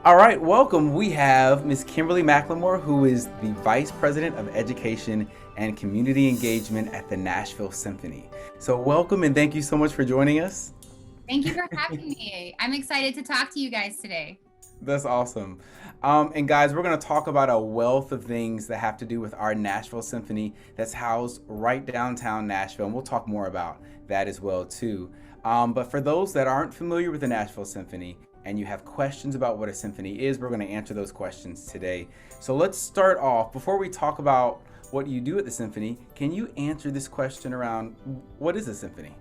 All right, welcome. We have Miss Kimberly McLemore, who is the Vice President of Education and Community Engagement at the Nashville Symphony. So, welcome and thank you so much for joining us. Thank you for having me. I'm excited to talk to you guys today. That's awesome. And guys, we're going to talk about a wealth of things that have to do with our Nashville Symphony that's housed right downtown Nashville, and we'll talk more about that as well too. But for those that aren't familiar with the Nashville Symphony and you have questions about what a symphony is, we're going to answer those questions today. So let's start off. Before we talk about what you do at the symphony, can you answer this question around what is a symphony?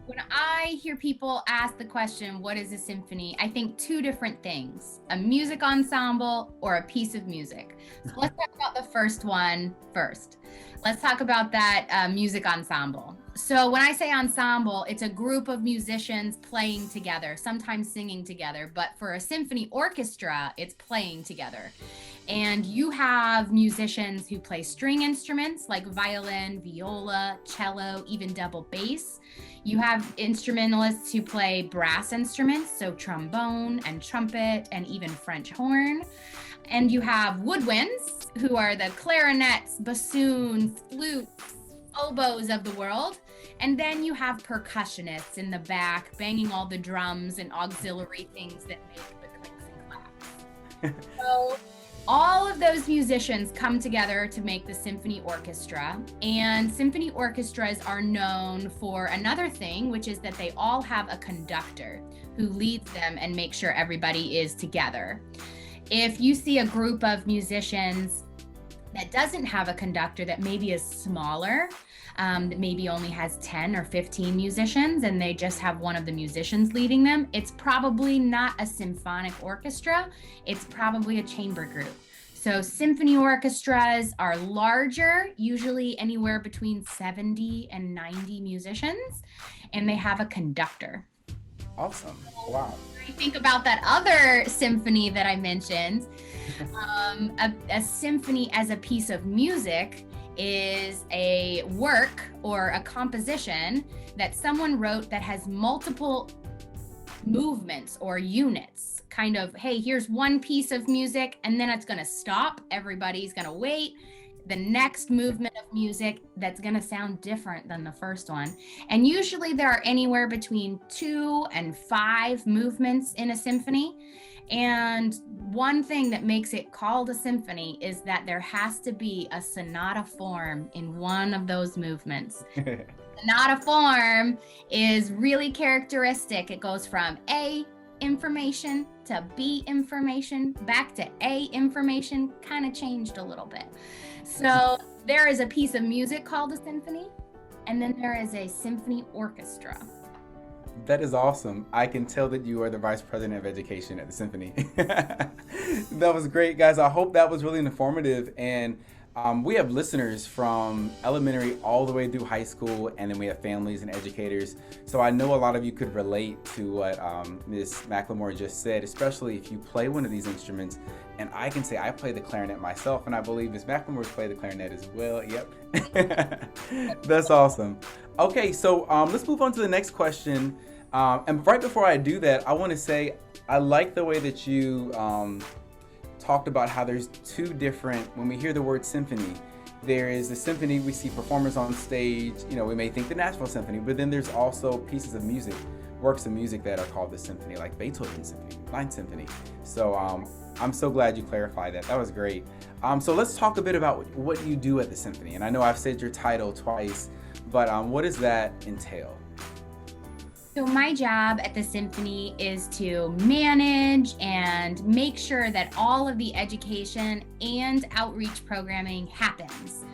When I hear people ask the question, what is a symphony? I think two different things, a music ensemble or a piece of music. So let's talk about the first one first. Let's talk about that music ensemble. So when I say ensemble, it's a group of musicians playing together, sometimes singing together, but for a symphony orchestra, it's playing together. And you have musicians who play string instruments like violin, viola, cello, even double bass. You have instrumentalists who play brass instruments, so trombone and trumpet and even French horn. And you have woodwinds, who are the clarinets, bassoons, flutes, oboes of the world. And then you have percussionists in the back banging all the drums and auxiliary things that make the clicks and claps. So all of those musicians come together to make the symphony orchestra, and symphony orchestras are known for another thing, which is that they all have a conductor who leads them and makes sure everybody is together. If you see a group of musicians that doesn't have a conductor, that maybe is smaller, that maybe only has 10 or 15 musicians and they just have one of the musicians leading them, it's probably not a symphonic orchestra, it's probably a chamber group. So symphony orchestras are larger, usually anywhere between 70 and 90 musicians, and they have a conductor. Awesome. Wow. I think about that other symphony that I mentioned. A symphony as a piece of music is a work or a composition that someone wrote that has multiple movements or units. Kind of, hey, here's one piece of music and then it's going to stop. Everybody's going to wait. The next movement of music that's going to sound different than the first one. And usually there are anywhere between 2 and 5 movements in a symphony. And one thing that makes it called a symphony is that there has to be a sonata form in one of those movements. Sonata form is really characteristic. It goes from A information to B information, back to A information, kind of changed a little bit. So there is a piece of music called a symphony, and then there is a symphony orchestra. That is awesome. I can tell that you are the Vice President of Education at the Symphony. That was great, guys. I hope that was really informative. And we have listeners from elementary all the way through high school, and then we have families and educators. So I know a lot of you could relate to what Ms. McLemore just said, especially if you play one of these instruments. And I can say I play the clarinet myself, and I believe Ms. McLemore's play the clarinet as well. Yep. That's awesome. Okay, so let's move on to the next question. And right before I do that, I want to say I like the way that you talked about how there's two different, when we hear the word symphony, there is the symphony, we see performers on stage, we may think the Nashville Symphony, but then there's also pieces of music, works of music that are called the symphony, like Beethoven's Symphony, Ninth Symphony. So I'm so glad you clarified that. That was great. So let's talk a bit about what you do at the symphony. And I know I've said your title twice, but what does that entail? So my job at the symphony is to manage and make sure that all of the education and outreach programming happens.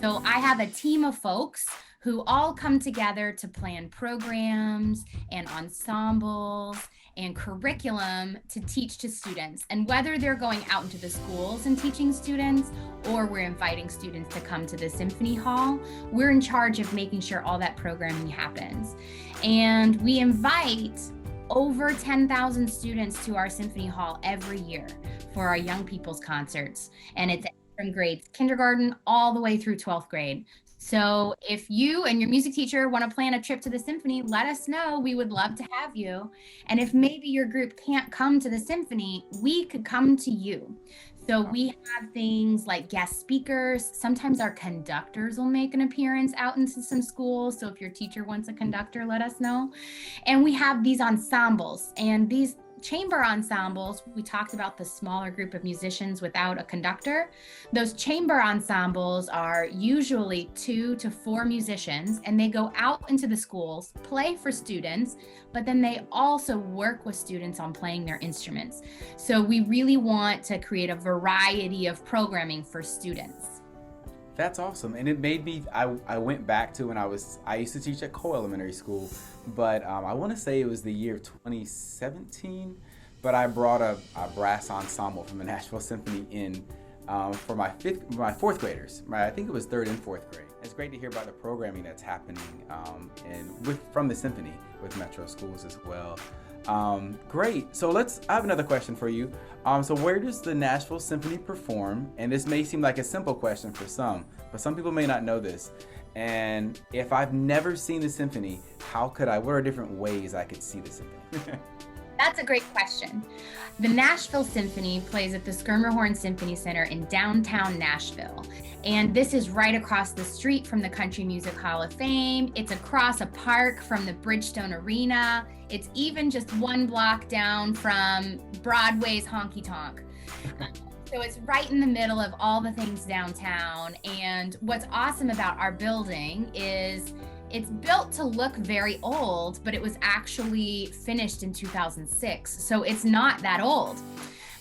So I have a team of folks who all come together to plan programs and ensembles and curriculum to teach to students. And whether they're going out into the schools and teaching students, or we're inviting students to come to the Symphony Hall, we're in charge of making sure all that programming happens. And we invite over 10,000 students to our Symphony Hall every year for our young people's concerts. And it's from grades kindergarten all the way through 12th grade. So if you and your music teacher want to plan a trip to the symphony, let us know. We would love to have you. And if maybe your group can't come to the symphony, we could come to you. So we have things like guest speakers. Sometimes our conductors will make an appearance out into some schools. So if your teacher wants a conductor, let us know. And we have these ensembles, and these chamber ensembles, we talked about the smaller group of musicians without a conductor. Those chamber ensembles are usually 2 to 4 musicians, and they go out into the schools, play for students, but then they also work with students on playing their instruments. So we really want to create a variety of programming for students. That's awesome. And it made me, I went back to when I used to teach at Cole Elementary School, but I want to say it was the year of 2017, but I brought a brass ensemble from the Nashville Symphony in for my fourth graders. I think it was third and fourth grade. It's great to hear about the programming that's happening from the symphony with Metro schools as well. Great. So I have another question for you. So where does the Nashville Symphony perform? And this may seem like a simple question for some, but some people may not know this. And if I've never seen the symphony, what are different ways I could see the symphony? That's a great question. The Nashville Symphony plays at the Schermerhorn Symphony Center in downtown Nashville. And this is right across the street from the Country Music Hall of Fame. It's across a park from the Bridgestone Arena. It's even just 1 block down from Broadway's Honky Tonk. So it's right in the middle of all the things downtown. And what's awesome about our building is it's built to look very old, but it was actually finished in 2006. So it's not that old.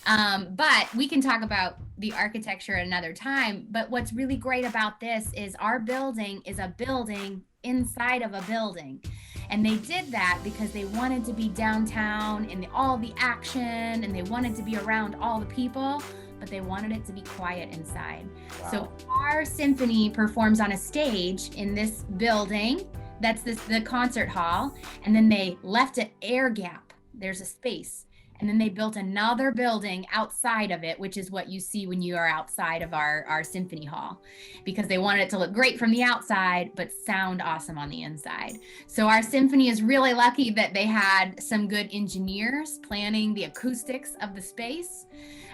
But we can talk about the architecture another time. But what's really great about this is our building is a building inside of a building. And they did that because they wanted to be downtown and all the action, and they wanted to be around all the people, but they wanted it to be quiet inside. Wow. So our symphony performs on a stage in this building. That's the concert hall. And then they left an air gap. There's a space. And then they built another building outside of it, which is what you see when you are outside of our symphony hall, because they wanted it to look great from the outside, but sound awesome on the inside. So our symphony is really lucky that they had some good engineers planning the acoustics of the space.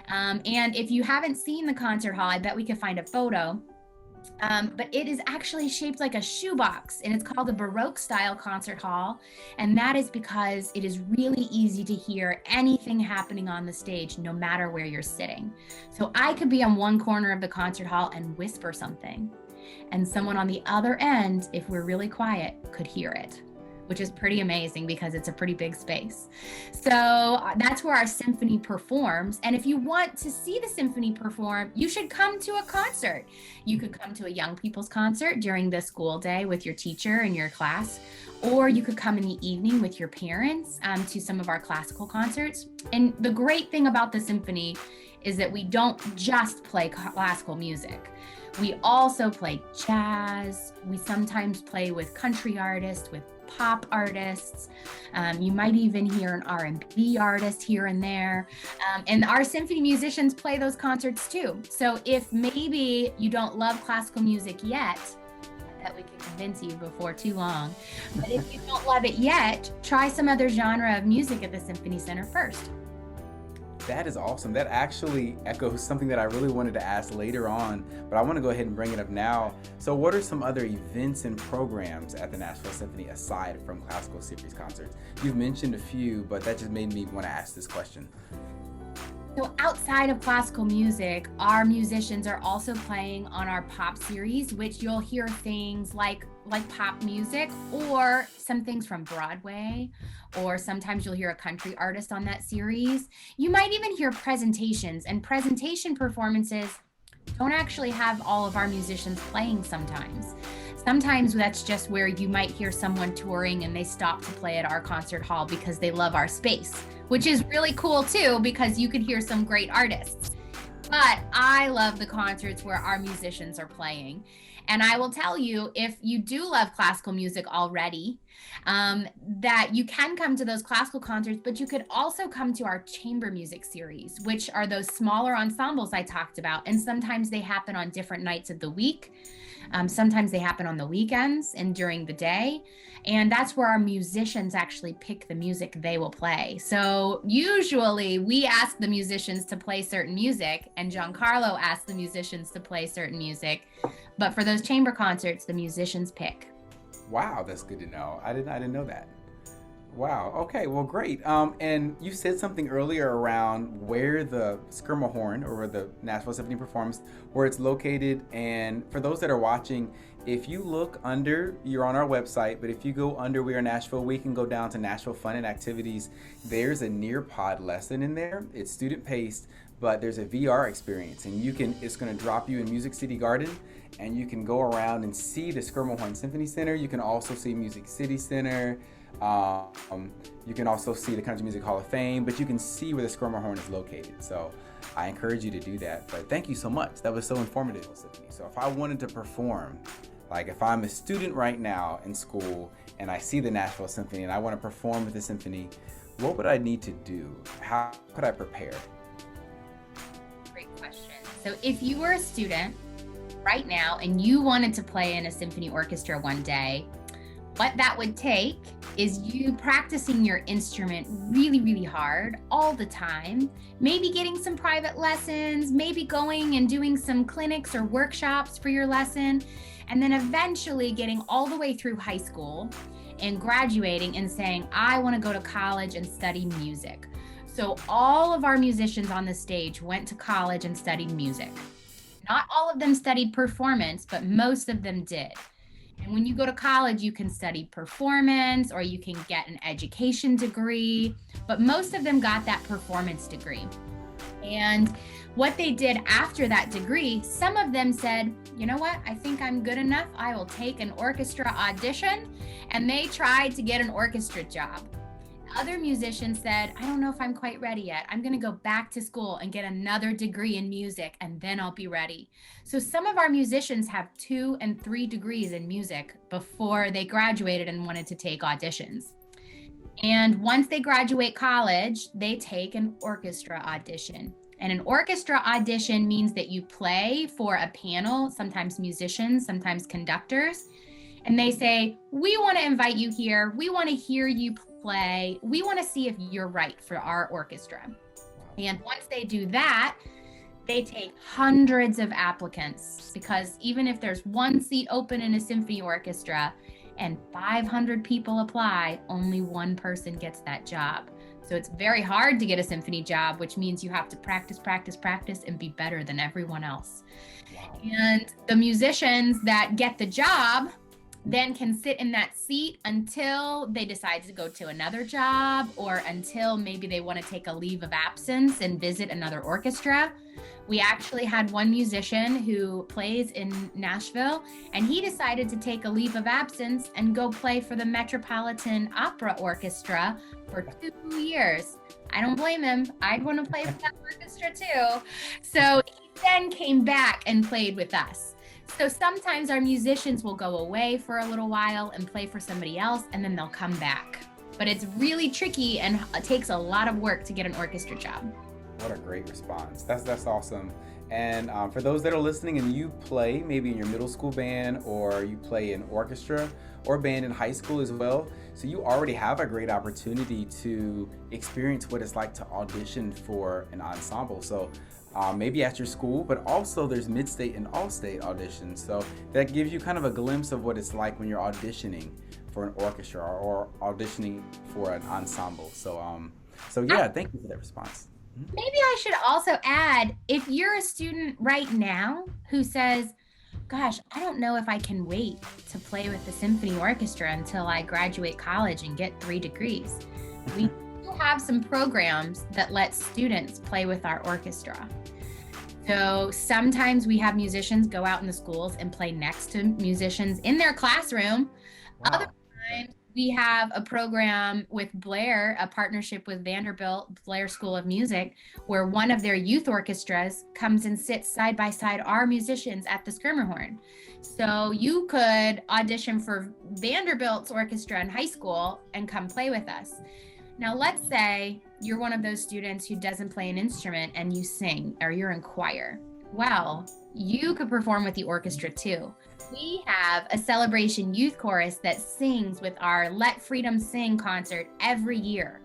And if you haven't seen the concert hall, I bet we could find a photo. But it is actually shaped like a shoebox, and it's called a Baroque style concert hall. And that is because it is really easy to hear anything happening on the stage, no matter where you're sitting. So I could be on one corner of the concert hall and whisper something, and someone on the other end, if we're really quiet, could hear it, which is pretty amazing because it's a pretty big space. So that's where our symphony performs. And if you want to see the symphony perform, you should come to a concert. You could come to a young people's concert during the school day with your teacher and your class, or you could come in the evening with your parents to some of our classical concerts. And the great thing about the symphony is that we don't just play classical music. We also play jazz. We sometimes play with country artists, with pop artists. You might even hear an R&B artist here and there. And our symphony musicians play those concerts too. So if maybe you don't love classical music yet, that we can convince you before too long. But if you don't love it yet, try some other genre of music at the Symphony Center first. That is awesome. That actually echoes something that I really wanted to ask later on, but I want to go ahead and bring it up now. So what are some other events and programs at the Nashville Symphony aside from classical series concerts? You've mentioned a few, but that just made me want to ask this question. So outside of classical music, our musicians are also playing on our pop series, which you'll hear things like pop music, or some things from Broadway, or sometimes you'll hear a country artist on that series. You might even hear presentations, and presentation performances don't actually have all of our musicians playing sometimes. Sometimes that's just where you might hear someone touring and they stop to play at our concert hall because they love our space, which is really cool too, because you could hear some great artists. But I love the concerts where our musicians are playing. And I will tell you, if you do love classical music already, that you can come to those classical concerts, but you could also come to our chamber music series, which are those smaller ensembles I talked about. And sometimes they happen on different nights of the week. Sometimes they happen on the weekends and during the day. And that's where our musicians actually pick the music they will play. So usually we ask the musicians to play certain music, and Giancarlo asks the musicians to play certain music. But for those chamber concerts, the musicians pick. Wow, that's good to know. I didn't know that. Wow. Okay. Well, great. And you said something earlier around where the Skirmahorn or where the Nashville Symphony performs, where it's located. And for those that are watching, if you look under, you're on our website, but if you go under We Are Nashville, we can go down to Nashville Fun and Activities. There's a Nearpod lesson in there. It's student paced, but there's a VR experience, and it's going to drop you in Music City Garden, and you can go around and see the Skirmahorn Symphony Center. You can also see Music City Center. You can also see the Country Music Hall of Fame, but you can see where the Skirmahorn is located. So I encourage you to do that. But thank you so much. That was so informative, Symphony. So if I wanted to perform, like if I'm a student right now in school and I see the Nashville Symphony and I want to perform with the symphony, what would I need to do? How could I prepare? Great question. So if you were a student right now and you wanted to play in a symphony orchestra one day, what that would take is you practicing your instrument really, really hard all the time, maybe getting some private lessons, maybe going and doing some clinics or workshops for your lesson, and then eventually getting all the way through high school and graduating and saying, I want to go to college and study music. So all of our musicians on the stage went to college and studied music. Not all of them studied performance, but most of them did. And when you go to college, you can study performance or you can get an education degree, but most of them got that performance degree. And what they did after that degree, some of them said, you know what, I think I'm good enough. I will take an orchestra audition. And they tried to get an orchestra job. Other musicians said, I don't know if I'm quite ready yet. I'm going to go back to school and get another degree in music, and then I'll be ready. So some of our musicians have 2 and 3 degrees in music before they graduated and wanted to take auditions. And once they graduate college, they take an orchestra audition. And an orchestra audition means that you play for a panel, sometimes musicians, sometimes conductors. And they say, we want to invite you here. We want to hear you play. We want to see if you're right for our orchestra. And once they do that, they take hundreds of applicants, because even if there's 1 seat open in a symphony orchestra and 500 people apply, only 1 person gets that job. So it's very hard to get a symphony job, which means you have to practice, practice, practice, and be better than everyone else. Wow. And the musicians that get the job then can sit in that seat until they decide to go to another job, or until maybe they want to take a leave of absence and visit another orchestra. We actually had one musician who plays in Nashville, and he decided to take a leave of absence and go play for the Metropolitan Opera Orchestra for 2 years. I don't blame him. I'd want to play for that orchestra too. So he then came back and played with us. So sometimes our musicians will go away for a little while and play for somebody else, and then they'll come back. But it's really tricky, and it takes a lot of work to get an orchestra job. What a great response. That's awesome. And for those that are listening and you play maybe in your middle school band, or you play in orchestra or band in high school as well, so you already have a great opportunity to experience what it's like to audition for an ensemble. So maybe at your school, but also there's mid-state and all-state auditions. So that gives you kind of a glimpse of what it's like when you're auditioning for an orchestra or auditioning for an ensemble. So yeah, thank you for that response. Maybe I should also add, if you're a student right now who says, gosh, I don't know if I can wait to play with the symphony orchestra until I graduate college and get 3 degrees. We do have some programs that let students play with our orchestra. So sometimes we have musicians go out in the schools and play next to musicians in their classroom. Wow. Other times we have a program with Blair, a partnership with Vanderbilt Blair School of Music, where one of their youth orchestras comes and sits side by side our musicians at the Skirmahorn. So you could audition for Vanderbilt's orchestra in high school and come play with us. Now, let's say you're one of those students who doesn't play an instrument and you sing, or you're in choir. Well, you could perform with the orchestra too. We have a celebration youth chorus that sings with our Let Freedom Sing concert every year.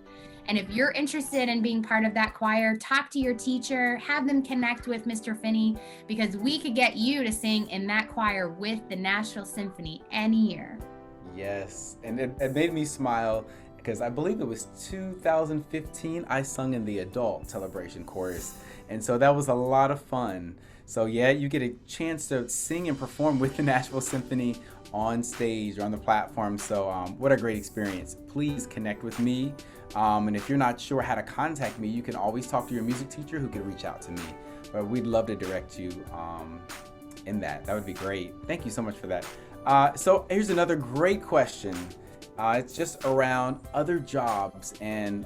And if you're interested in being part of that choir, talk to your teacher, have them connect with Mr. Finney, because we could get you to sing in that choir with the Nashville Symphony any year. Yes, and it made me smile because I believe it was 2015 I sung in the adult celebration chorus. And so that was a lot of fun. So yeah, you get a chance to sing and perform with the Nashville Symphony on stage or on the platform. So what a great experience. Please connect with me. And if you're not sure how to contact me, you can always talk to your music teacher who can reach out to me. But we'd love to direct you in that. That would be great. Thank you so much for that. So here's another great question. It's just around other jobs, and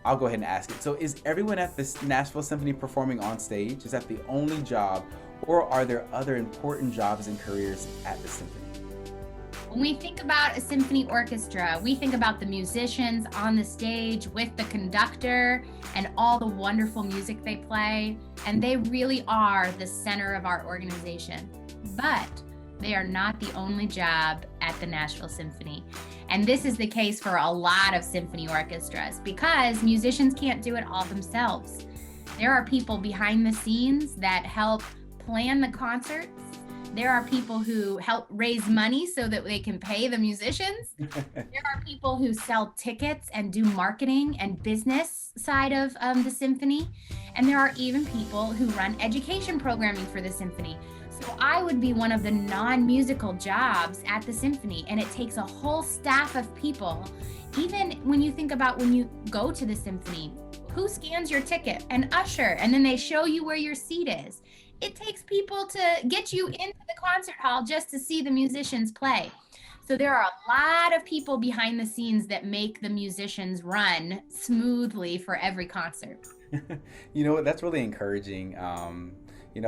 I'll go ahead and ask it. So is everyone at this Nashville Symphony performing on stage? Is that the only job, or are there other important jobs and careers at the symphony? When we think about a symphony orchestra, we think about the musicians on the stage with the conductor and all the wonderful music they play, and they really are the center of our organization. But they are not the only job at the Nashville Symphony. And this is the case for a lot of symphony orchestras because musicians can't do it all themselves. There are people behind the scenes that help plan the concerts. There are people who help raise money so that they can pay the musicians. There are people who sell tickets and do marketing and business side of the symphony. And there are even people who run education programming for the symphony. So I would be one of the non-musical jobs at the symphony, and it takes a whole staff of people. Even when you think about when you go to the symphony, who scans your ticket? An usher, and then they show you where your seat is. It takes people to get you into the concert hall just to see the musicians play. So there are a lot of people behind the scenes that make the musicians run smoothly for every concert. You know what? That's really encouraging.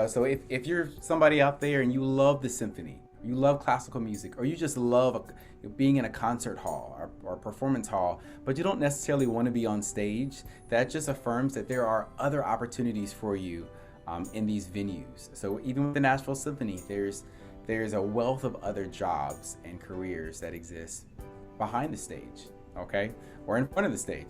So if you're somebody out there and you love the symphony, you love classical music, or you just love being in a concert hall or performance hall, but you don't necessarily want to be on stage, that just affirms that there are other opportunities for you in these venues. So even with the Nashville Symphony, there's a wealth of other jobs and careers that exist behind the stage, okay? Or in front of the stage.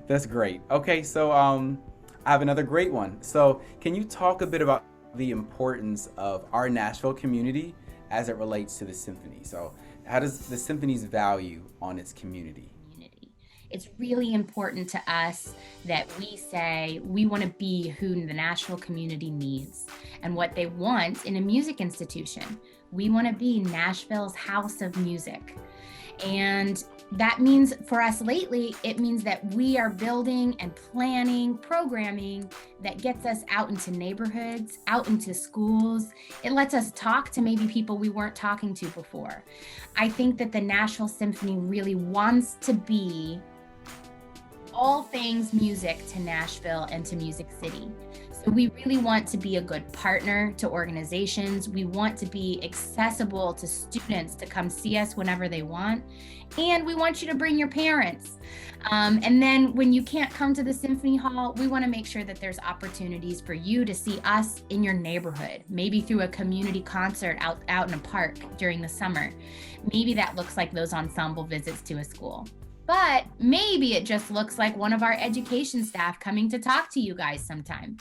That's great. Okay, so I have another great one. So can you talk a bit about the importance of our Nashville community as it relates to the symphony? So how does the symphony's value on its community? It's really important to us that we say we want to be who the Nashville community needs and what they want in a music institution. We want to be Nashville's house of music. And that means for us lately, it means that we are building and planning programming that gets us out into neighborhoods, out into schools. It lets us talk to maybe people we weren't talking to before. I think that the Nashville Symphony really wants to be all things music to Nashville and to Music City. So we really want to be a good partner to organizations. We want to be accessible to students to come see us whenever they want. And we want you to bring your parents. And then when you can't come to the Symphony Hall, we want to make sure that there's opportunities for you to see us in your neighborhood, maybe through a community concert out in a park during the summer. Maybe that looks like those ensemble visits to a school. But maybe it just looks like one of our education staff coming to talk to you guys sometime.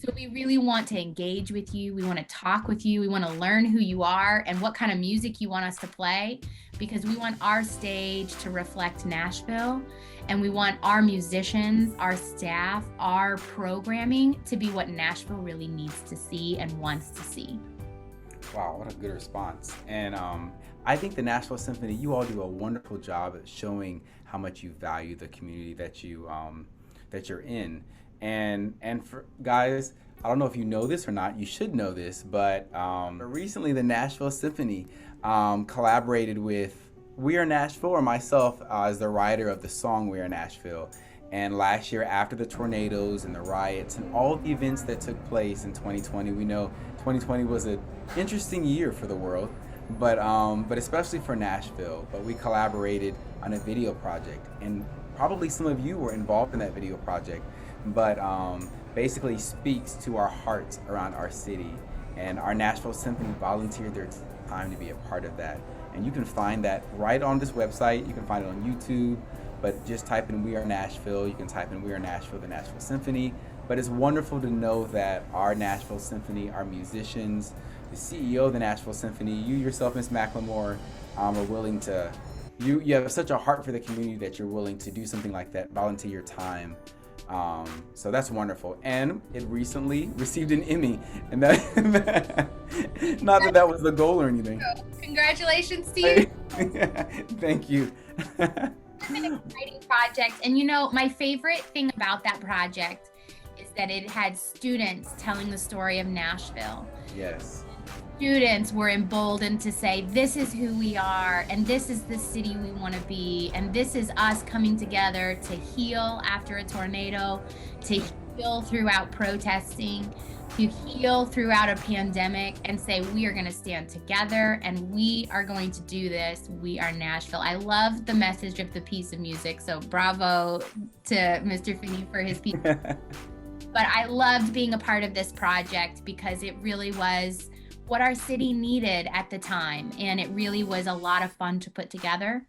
So we really want to engage with you. We want to talk with you. We want to learn who you are and what kind of music you want us to play, because we want our stage to reflect Nashville, and we want our musicians, our staff, our programming to be what Nashville really needs to see and wants to see. Wow, what a good response. And I think the Nashville Symphony, you all do a wonderful job at showing how much you value the community that you're in. And for guys, I don't know if you know this or not, you should know this, but recently the Nashville Symphony collaborated with We Are Nashville, or myself as the writer of the song We Are Nashville. And last year, after the tornadoes and the riots and all the events that took place in 2020, we know 2020 was an interesting year for the world, but especially for Nashville. But we collaborated on a video project, and probably some of you were involved in that video project. but basically speaks to our hearts around our city. And our Nashville Symphony volunteered their time to be a part of that. And you can find that right on this website. You can find it on YouTube, but just type in We Are Nashville. You can type in We Are Nashville, the Nashville Symphony. But it's wonderful to know that our Nashville Symphony, our musicians, the CEO of the Nashville Symphony, you yourself, Ms. McLemore, are willing to, you have such a heart for the community that you're willing to do something like that, volunteer your time. So that's wonderful. And it recently received an Emmy. And that, not that that was the goal or anything. Congratulations to you. Thank you. It's an exciting project. And you know, my favorite thing about that project is that it had students telling the story of Nashville. Yes. Students were emboldened to say, this is who we are, and this is the city we want to be, and this is us coming together to heal after a tornado, to heal throughout protesting, to heal throughout a pandemic, and say, we are going to stand together, and we are going to do this. We are Nashville. I love the message of the piece of music, so bravo to Mr. Finney for his piece. But I loved being a part of this project because it really was what our city needed at the time. And it really was a lot of fun to put together.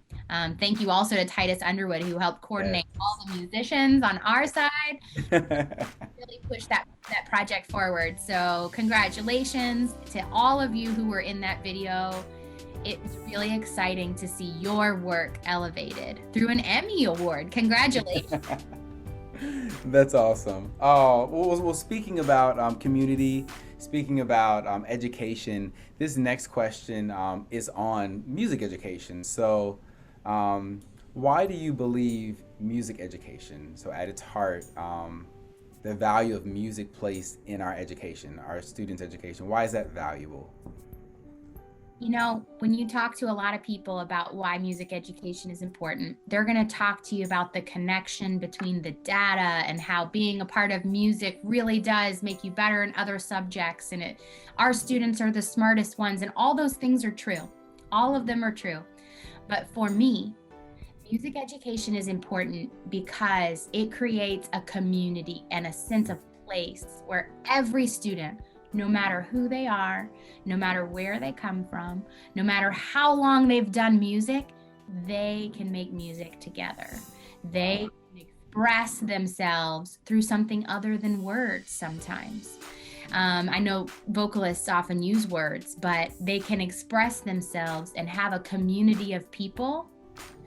Thank you also to Titus Underwood, who helped coordinate all the musicians on our side, really push that project forward. So congratulations to all of you who were in that video. It was really exciting to see your work elevated through an Emmy Award. Congratulations. That's awesome. Oh, well, speaking about community, speaking about education, this next question is on music education. So, why do you believe music education, so at its heart, the value of music placed in our education, our students' education, why is that valuable? You know, when you talk to a lot of people about why music education is important, they're going to talk to you about the connection between the data and how being a part of music really does make you better in other subjects. And our students are the smartest ones, and all those things are true. All of them are true. But for me, music education is important because it creates a community and a sense of place where every student, no matter who they are, no matter where they come from, no matter how long they've done music, they can make music together. They can express themselves through something other than words sometimes. I know vocalists often use words, but they can express themselves and have a community of people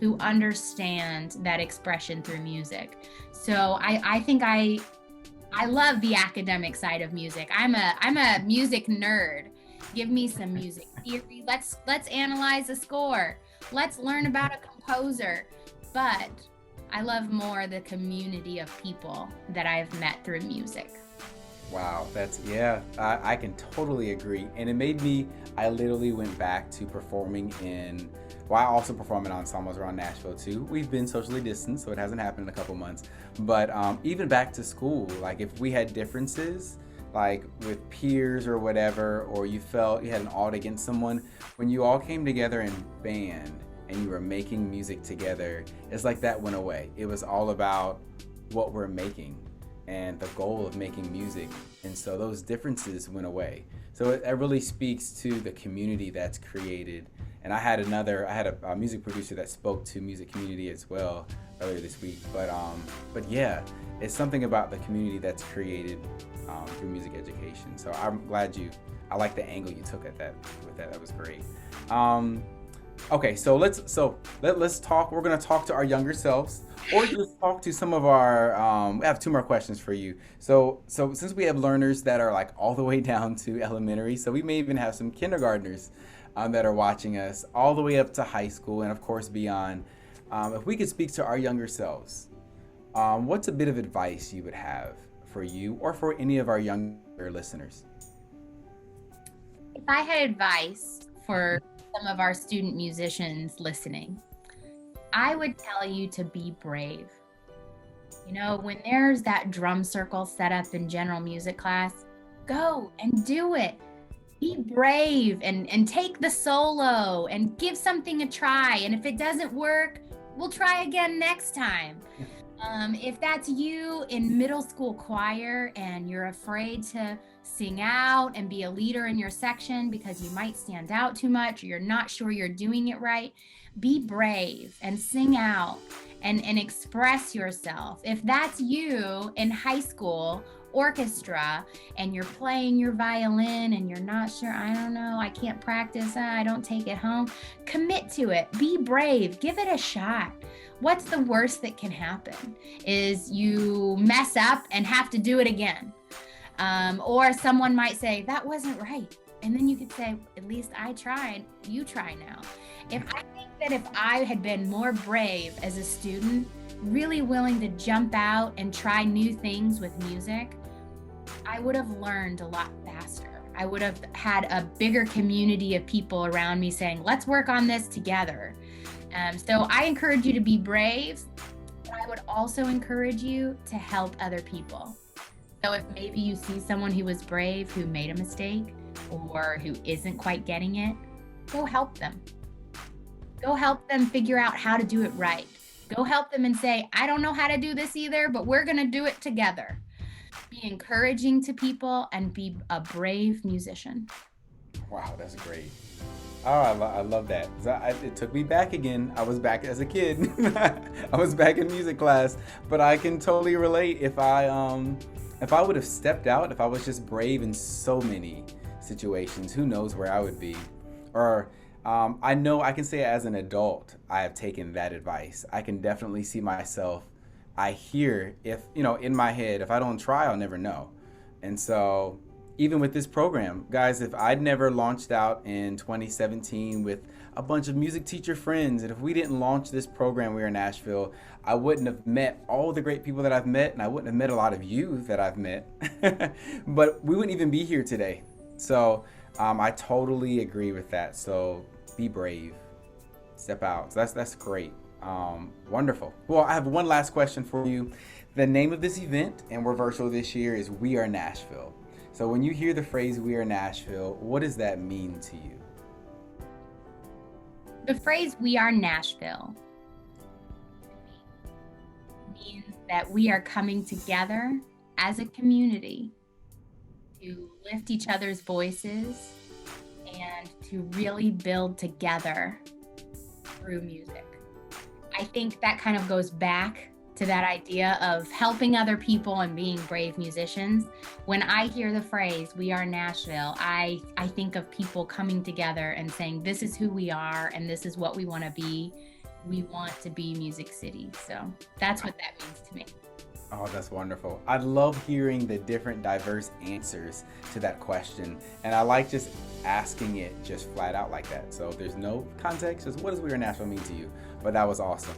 who understand that expression through music. So I think I love the academic side of music. I'm a music nerd. Give me some music theory. Let's analyze a score. Let's learn about a composer. But I love more the community of people that I've met through music. Wow, I can totally agree. And it made me, I literally went back to performing I also perform in ensembles around Nashville too. We've been socially distanced, so it hasn't happened in a couple months. But even back to school, like if we had differences, like with peers or whatever, or you felt you had an odd against someone, when you all came together in band and you were making music together, it's like that went away. It was all about what we're making and the goal of making music. And so those differences went away. So it really speaks to the community that's created. And I had a music producer that spoke to music community as well earlier this week. But yeah, it's something about the community that's created through music education. So I'm glad I like the angle you took at that with that. That was great. Okay, so let's talk. We're gonna talk to our younger selves, or just talk to some of our. We have two more questions for you. So since we have learners that are like all the way down to elementary, so we may even have some kindergartners that are watching us, all the way up to high school, and of course beyond. If we could speak to our younger selves, what's a bit of advice you would have for you or for any of our younger listeners? If I had advice for some of our student musicians listening, I would tell you to be brave. You know, when there's that drum circle set up in general music class, go and do it. Be brave and take the solo and give something a try. And if it doesn't work, we'll try again next time. If that's you in middle school choir and you're afraid to sing out and be a leader in your section because you might stand out too much or you're not sure you're doing it right, be brave and sing out and express yourself. If that's you in high school orchestra and you're playing your violin and you're not sure, I don't know, I can't practice, I don't take it home, commit to it. Be brave, give it a shot. What's the worst that can happen is you mess up and have to do it again. Or someone might say, that wasn't right. And then you could say, at least I tried, you try now. I think that if I had been more brave as a student, really willing to jump out and try new things with music, I would have learned a lot faster. I would have had a bigger community of people around me saying, let's work on this together. So I encourage you to be brave, but I would also encourage you to help other people. So if maybe you see someone who was brave, who made a mistake, or who isn't quite getting it, go help them. Go help them figure out how to do it right. Go help them and say, I don't know how to do this either, but we're going to do it together. Be encouraging to people and be a brave musician. Wow, that's great. Oh, I love that. It took me back again. I was back as a kid. I was back in music class, but I can totally relate. If I would have stepped out, if I was just brave in so many situations, who knows where I would be. Or I know I can say as an adult, I have taken that advice. I can definitely see myself. I hear in my head, if I don't try, I'll never know. And so even with this program, guys, if I'd never launched out in 2017 with a bunch of music teacher friends, and if we didn't launch this program, We Are Nashville, I wouldn't have met all the great people that I've met, and I wouldn't have met a lot of you that I've met, but we wouldn't even be here today. So I totally agree with that. So be brave, step out. So that's great. Wonderful. Well, I have one last question for you. The name of this event, and we're virtual this year, is We Are Nashville. So when you hear the phrase We Are Nashville, what does that mean to you? The phrase We Are Nashville means that we are coming together as a community to lift each other's voices and to really build together through music. I think that kind of goes back to that idea of helping other people and being brave musicians. When I hear the phrase, We Are Nashville, I think of people coming together and saying, this is who we are and this is what we want to be. We want to be Music City. So that's what that means to me. Oh, that's wonderful. I love hearing the different diverse answers to that question. And I like just asking it just flat out like that. So there's no context, just what does We Are Nashville mean to you? But that was awesome.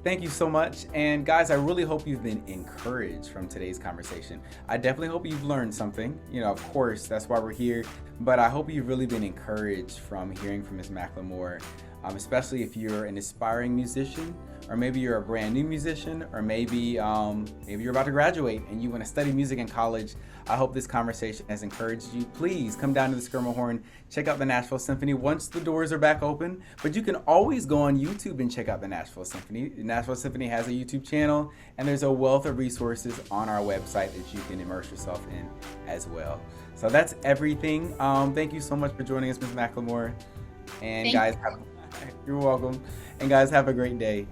Thank you so much. And guys, I really hope you've been encouraged from today's conversation. I definitely hope you've learned something. Of course, that's why we're here. But I hope you've really been encouraged from hearing from Ms. McLemore, especially if you're an aspiring musician, or maybe you're a brand new musician, or maybe you're about to graduate and you want to study music in college. I hope this conversation has encouraged you. Please come down to the Skirmahorn, check out the Nashville Symphony once the doors are back open. But you can always go on YouTube and check out the Nashville Symphony. The Nashville Symphony has a YouTube channel, and there's a wealth of resources on our website that you can immerse yourself in as well. So that's everything. Thank you so much for joining us, Ms. McLemore. And guys, you're welcome. And guys, have a great day.